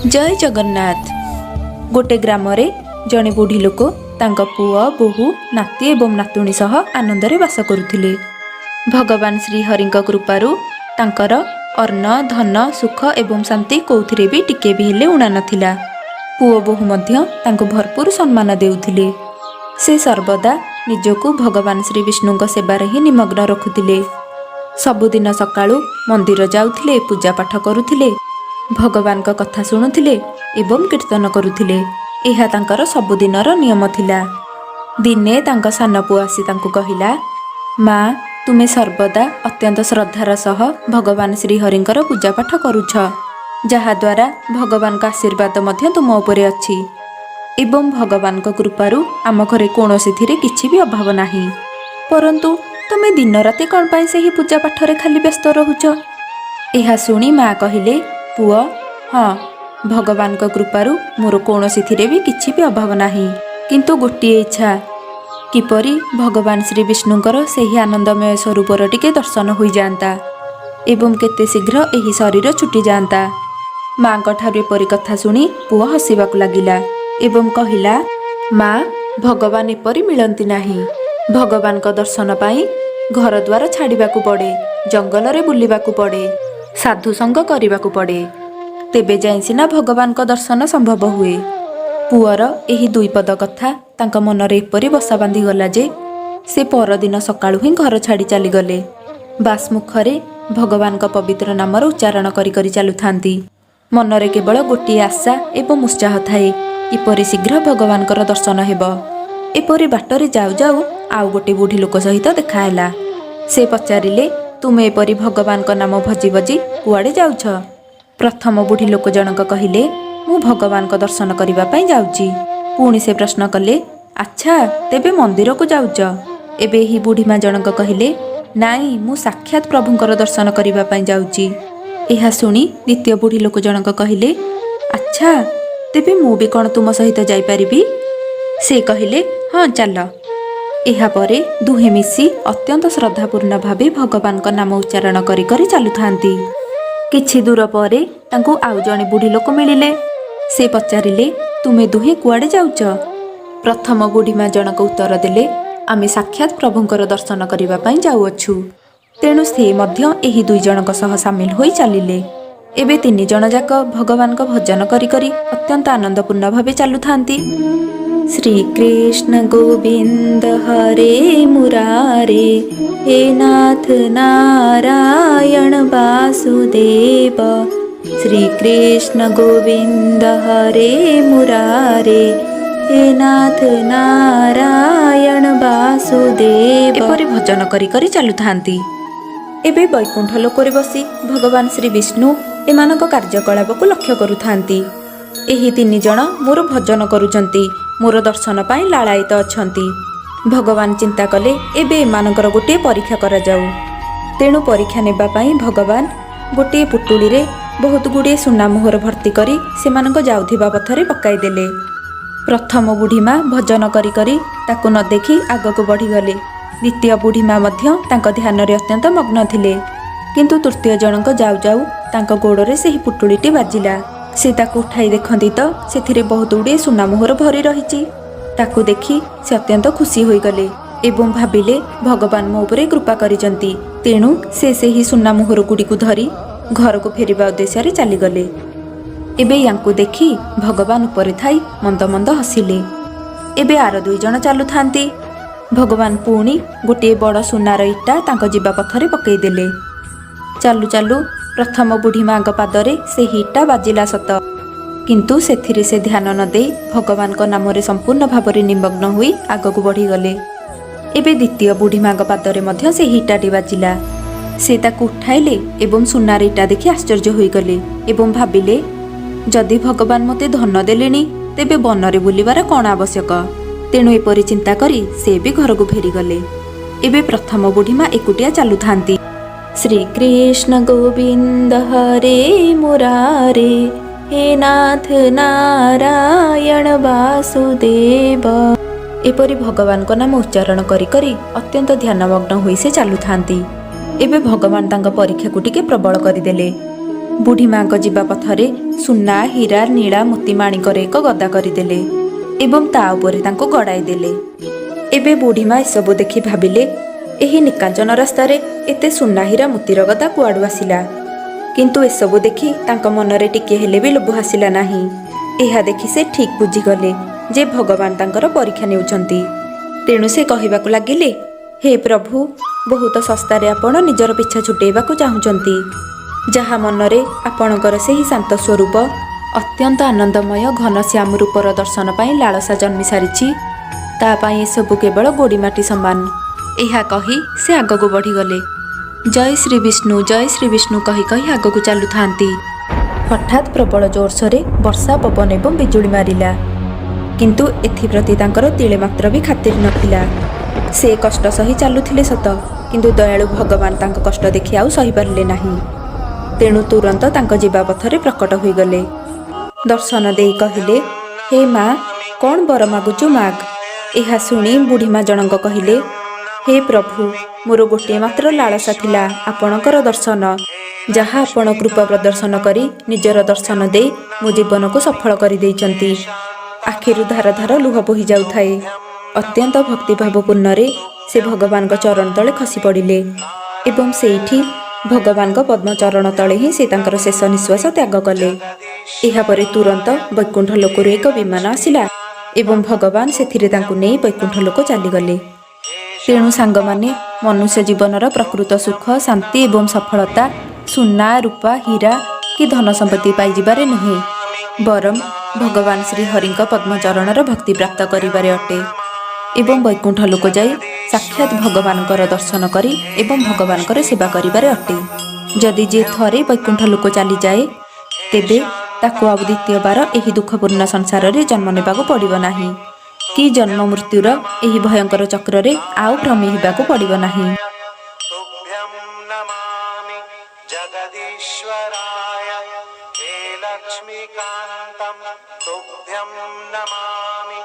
जय जगन्नाथ। गोटे ग्राम जड़े बुढ़ी लोक तांका पुआ बोहू नाती एवं नातुणी सह आनंदरे बास करुथिले। भगवान श्रीहरि कृपारू तांकर अन्न धन सुख एवं शांति कौथिरे भी टिके भी हेले उणा नथिला। पुओ बोहू मध्य तांको भरपूर सम्मान देउथिले। से सर्वदा निजको भगवान श्री विष्णु सेवार ही निमग्न रखुथिले। सबुदिन सकाळु मंदिर जाउथिले, पूजा पाठ करुथिले, भगवान का कथा शुणुथिले एवं कीर्तन करुथिले। एहा तांकर सबुदिनर नियम थिला। दिने तांका सान पुओ आसी तांको कहिला, माँ तुमे सर्वदा अत्यंत श्रद्धार सह भगवान श्रीहरिंकर पूजा पाठ करुछ, जहाद्वारा भगवान का आशीर्वाद मध्य तुम उपरे अछि एवं भगवान का कृपारू आम घरे कौनसी थिरे किछि भी अभाव नाही। परंतु तुमे दिन राति कौन पाई सेही पूजा पाठरे खाली व्यस्त रहुछ। एहा सुनी माँ कहिले, पुओ हाँ भगवान का कृपारू मोर कौनसी थिरे भी किछि भी अभाव नाही, किंतु गोटिए इच्छा किपरि भगवान श्री विष्णुंकर सेही आनंदमय स्वरूपर टिके दर्शन होई जांता एवं केते शीघ्र एही शरीर छुटी जांता। माँ ठारू एपरि कथा सुनी पुओ हसिबाकु लागिला एवं कहिला, माँ भगवान एपरि मिलंती नाही। भगवान का दर्शन पाई घर द्वार छाड़िबाकु पड़े, जंगल रे बुलिबाकु पड़े, साधु संग करिबाकु पड़े, तेबे जाई सिना भगवान का दर्शन संभव हुए। पुअर एही दुई पद कथा तांका मनरे एपरि बसा बांधी गला जे से परदिन सकाळु ही घर छाड़ी चली गले। बास मुखरे भगवान का पवित्र नामर उच्चारण करी करी चलुथांती। मनरे केवल गोटिए आशा एवं उत्साह थाए, किपरि शीघ्र भगवान कर दर्शन हेब। एपरि बाटरे जाऊ जाऊ आउ गोटे बुढ़ी लोक सहित देखाहेला। से पचारिले, तुमे एपरि भगवान का नाम भजी भजी कुआड़े जाउछ? प्रथम बुढ़ी लोक जनक कहिले, मु भगवान का दर्शन करिबा पई जाउची। पुणी से प्रश्न कले, अच्छा तेबे मंदिर को जाउछ? एबे ही बुढ़ी माँ जनक कहिले, नाई मु साक्षात प्रभुंकर दर्शन करिबा पई जाउची। एहा सुनी द्वितीय बुढ़ी लोक जनक कहिले, अच्छा तेबे मु भी कौन तुम सहित जाई परिबी? से कहिले, हाँ चल। एहा परे दुहे मिसी अत्यंत श्रद्धापूर्ण भावे भगवान का नाम उच्चारण करी करी चलुथांती। किछि दूर परे तांको आउ जणे बुढ़ी लोक मिलिले। से पचारिले, तुमे दुहे कुआड़े जाउछ? प्रथम बुढ़ी माँ जनक उत्तर देले, आमे साक्षात प्रभुंकर दर्शन करिबा पई जाउअछु। तेणु से मध्य एही दुई जनक सह सामिल होई चलिले। एबे तीन जन जाक भगवान का भजन करी करी अत्यंत आनंदपूर्ण भावे चलुथांती। श्री कृष्ण गोविंद हरे मुरारे, हे नाथ नारायण वासुदेव। श्री कृष्ण गोविंद हरे मुरारे, हे नाथ नारायण वासुदेव। एपरि भजन करी करी चलुथांती। एबे वैकुंठ लोकरे बसी भगवान श्री विष्णु एमानक कार्यकलाप को लक्ष्य करुथांती। एही तीन जन मोर भजन करुचंती, मोर दर्शन पाई लालायित अछंती। भगवान चिंता कले, एबे एमानकर गोटे परीक्षा करा जाऊ। तेणु परीक्षा नेबा पाई भगवान गोटे पुटुली रे बहुत गुड़े सुना मोहर भर्ती करी सेमानक जाउथिबा पथरे पकाई देले। प्रथम बुढ़ी माँ भजन करी करी ताकू न देखी आगक बढ़ी गले। द्वितीय बुढ़ी माँ मध्य तांक ध्यान रे अत्यंत मग्न थिले, किंतु तृतीय जनक जाऊ जाऊ तांक गोड़रे सेही पुटुलीटी बाजिला। से ताकू उठाई देखंती तो सेथिरे बहुत गुड़े सुना मोहर भरी रहिछि। ताकू देखी से अत्यंत खुशी होई गले एवं भाबिले, भगवान मो उपरे कृपा करिजंती। तेणु से सेही सुना मोहर गुड़ी को धरी घर को फेरिबा उद्देश्य रे चली गले। एबे यांकू देखी भगवान उपरे थाई मंद मंद हसिले। एबे आर दुई जन चलुथांती। भगवान पुणी गोटे बड़ सुनार इटा तांक जीवा पथरे पकई देले। चालू चालू प्रथम बुढ़ी माँ पादरे से इटा बाजिला सत, किंतु सेथिरे से ध्यान न दे भगवान का नाम रे संपूर्ण भाव निमग्न हुई आगक बढ़ी गले। एबे द्वितीय बुढ़ी माँ पादरे मध्य से इटाटी बाजिला। से ताकू उठाइले एवं सुनार इटा देखि आश्चर्य होई गले एवं भाबिले, जदि भगवान मते धन देलेनी तेबे बनरे बुलिबार कौन आवश्यक। तेणु एपरि चिंता करी से भी घर को फेरी गले। एबे प्रथम बुढ़ी माँ एकुटिया चलुथांती। श्री कृष्ण गोविंद हरे मुरारे, हे नाथ नारायण वासुदेव। एपरि भगवान को नाम उच्चारण करी करी अत्यंत ध्यानमग्न होई से चलुथांती। एबे भगवान तांका परीक्षा को टिके प्रबल करिदेले। ବୁଢ଼ୀ ମାଙ୍କ ଯିବା ପଥରେ ସୁନା ହୀରା ନୀଳା ମୋତି ମାଣିକରେ ଏକ ଗଦା କରିଦେଲେ ଏବଂ ତା ଉପରେ ତାଙ୍କୁ ଗଡ଼ାଇ ଦେଲେ। ଏବେ ବୁଢ଼ୀମା ଏସବୁ ଦେଖି ଭାବିଲେ, ଏହି ନିକାଞ୍ଚନ ରାସ୍ତାରେ ଏତେ ସୁନା ହୀରା ମୋତିର ଗଦା କୁଆଡ଼ୁ ଆସିଲା? କିନ୍ତୁ ଏସବୁ ଦେଖି ତାଙ୍କ ମନରେ ଟିକିଏ ହେଲେ ବି ଲୋଭ ଆସିଲା ନାହିଁ। ଏହା ଦେଖି ସେ ଠିକ୍ ବୁଝିଗଲେ ଯେ ଭଗବାନ ତାଙ୍କର ପରୀକ୍ଷା ନେଉଛନ୍ତି। ତେଣୁ ସେ କହିବାକୁ ଲାଗିଲେ, ହେ ପ୍ରଭୁ, ବହୁତ ଶସ୍ତାରେ ଆପଣ ନିଜର ପିଛା ଛୁଟେଇବାକୁ ଚାହୁଁଛନ୍ତି। ଯାହା ମନରେ ଆପଣଙ୍କର ସେହି ଶାନ୍ତ ସ୍ୱରୂପ ଅତ୍ୟନ୍ତ ଆନନ୍ଦମୟ ଘନଶ୍ୟାମ ରୂପର ଦର୍ଶନ ପାଇଁ ଲାଳସା ଜନ୍ମି ସାରିଛି, ତା ପାଇଁ ଏସବୁ କେବଳ ଗୋଡ଼ିମାଟି ସମାନ। ଏହା କହି ସେ ଆଗକୁ ବଢ଼ିଗଲେ। ଜୟ ଶ୍ରୀ ବିଷ୍ଣୁ, ଜୟ ଶ୍ରୀ ବିଷ୍ଣୁ କହି କହି ଆଗକୁ ଚାଲୁଥାନ୍ତି। ହଠାତ୍ ପ୍ରବଳ ଜୋରସୋରେ ବର୍ଷା, ପବନ ଏବଂ ବିଜୁଳି ମାରିଲା। କିନ୍ତୁ ଏଥିପ୍ରତି ତାଙ୍କର ତିଳେ ମାତ୍ର ବି ଖାତିର ନଥିଲା। ସେ କଷ୍ଟ ସହି ଚାଲୁଥିଲେ ସତ, କିନ୍ତୁ ଦୟାଳୁ ଭଗବାନ ତାଙ୍କ କଷ୍ଟ ଦେଖି ଆଉ ସହିପାରିଲେ ନାହିଁ। ତେଣୁ ତୁରନ୍ତ ତାଙ୍କ ଯିବା ପଥରେ ପ୍ରକଟ ହୋଇଗଲେ। ଦର୍ଶନ ଦେଇ କହିଲେ, ହେ ମା, କ'ଣ ବର ମାଗୁଛୁ ମାଗ। ଏହା ଶୁଣି ବୁଢ଼ୀମା ଜଣଙ୍କ କହିଲେ, ହେ ପ୍ରଭୁ, ମୋର ଗୋଟିଏ ମାତ୍ର ଲାଳସା ଥିଲା ଆପଣଙ୍କର ଦର୍ଶନ, ଯାହା ଆପଣ କୃପା ପ୍ରଦର୍ଶନ କରି ନିଜର ଦର୍ଶନ ଦେଇ ମୋ ଜୀବନକୁ ସଫଳ କରିଦେଇଛନ୍ତି। ଆଖିରୁ ଧାର ଧାର ଲୁହ ବୋହି ଯାଉଥାଏ। ଅତ୍ୟନ୍ତ ଭକ୍ତିଭାବପୂର୍ଣ୍ଣରେ ସେ ଭଗବାନଙ୍କ ଚରଣ ତଳେ ଖସି ପଡ଼ିଲେ ଏବଂ ସେଇଠି ଭଗବାନଙ୍କ ପଦ୍ମଚରଣ ତଳେ ହିଁ ସେ ତାଙ୍କର ଶେଷ ନିଶ୍ୱାସ ତ୍ୟାଗ କଲେ। ଏହାପରେ ତୁରନ୍ତ ବୈକୁଣ୍ଠ ଲୋକରୁ ଏକ ବିମାନ ଆସିଲା ଏବଂ ଭଗବାନ ସେଥିରେ ତାଙ୍କୁ ନେଇ ବୈକୁଣ୍ଠ ଲୋକ ଚାଲିଗଲେ। ତେଣୁ ସାଙ୍ଗମାନେ, ମନୁଷ୍ୟ ଜୀବନର ପ୍ରକୃତ ସୁଖ, ଶାନ୍ତି ଏବଂ ସଫଳତା ସୁନା, ରୂପା, ହୀରା କି ଧନ ସମ୍ପତ୍ତି ପାଇଯିବାରେ ନୁହେଁ, ବରଂ ଭଗବାନ ଶ୍ରୀହରିଙ୍କ ପଦ୍ମଚରଣର ଭକ୍ତି ପ୍ରାପ୍ତ କରିବାରେ ଅଟେ ଏବଂ ବୈକୁଣ୍ଠ ଲୋକ ଯାଇ ସାକ୍ଷାତ ଭଗବାନଙ୍କର ଦର୍ଶନ କରି ଏବଂ ଭଗବାନଙ୍କର ସେବା କରିବାରେ ଅଟେ। ଯଦି ଯିଏ ଥରେ ବୈକୁଣ୍ଠ ଲୋକ ଚାଲିଯାଏ, ତେବେ ତାକୁ ଆଉ ଦ୍ୱିତୀୟବାର ଏହି ଦୁଃଖପୂର୍ଣ୍ଣ ସଂସାରରେ ଜନ୍ମ ନେବାକୁ ପଡ଼ିବ ନାହିଁ କି ଜନ୍ମ ମୃତ୍ୟୁର ଏହି ଭୟଙ୍କର ଚକ୍ରରେ ଆଉ ଭ୍ରମୀ ହେବାକୁ ପଡ଼ିବ ନାହିଁ। तुभ्यं नमामि जगदीश्वराय हे लक्ष्मीकान्तं तुभ्यं नमामि।